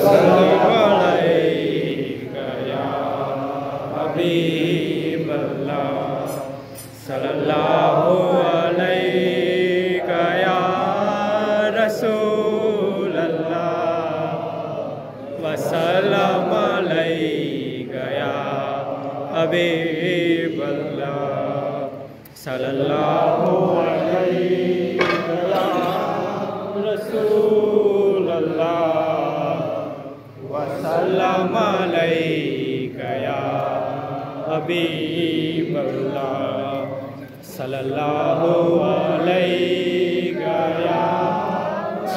सल्लल्लाहु या हबीब अल्लाह सल्लल्लाहु अलैका या रसूल अल्लाह वसल्लम अलैका या हबीब अल्लाह सल्लल्लाहु अलैका या रसूल अल्लाह वसल्लम अलैका या हबीब अल्लाह सल्लल्लाहु अलैका या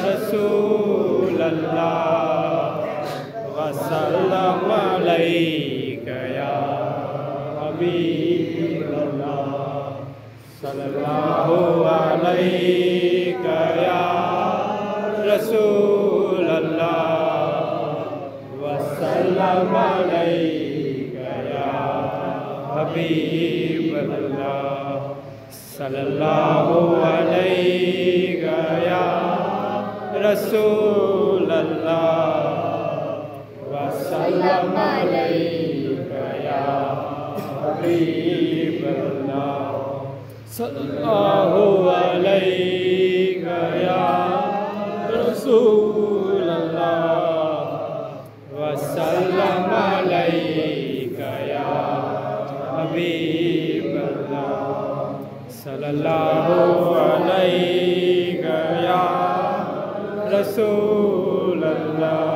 रसूल अल्लाह वसल्लम अलैका या हबीब अल्लाह सल्लल्लाहु अलैका या रसूल अल्लाह वसल्लम अलैका या हबीब अल्लाह सल्लल्लाहु अलैका या रसूल अल्लाह वसल्लम अलैका या हबीब अल्लाह सल्लल्लाहु अलैका या रसूल अल्लाह वसल्लम अलैका या हबीब अल्लाह सल्लल्लाहु अलैका या रसूल अल्लाह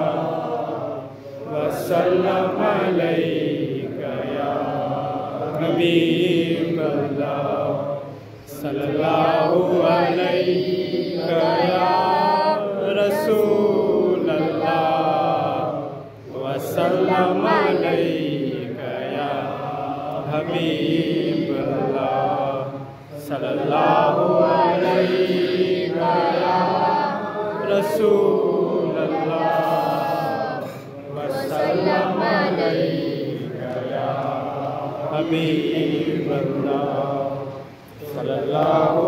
वसल्लम अलैका या हबीब अल्लाह सल्लल्लाहु अलैका या रसूल अल्लाह वसल्लम अलैका या हबीब अल्लाह सल्लल्लाहु अलैका या रसूल अल्लाह वसल्लम अलैका या हबीब अल्लाह सल्लल्लाहु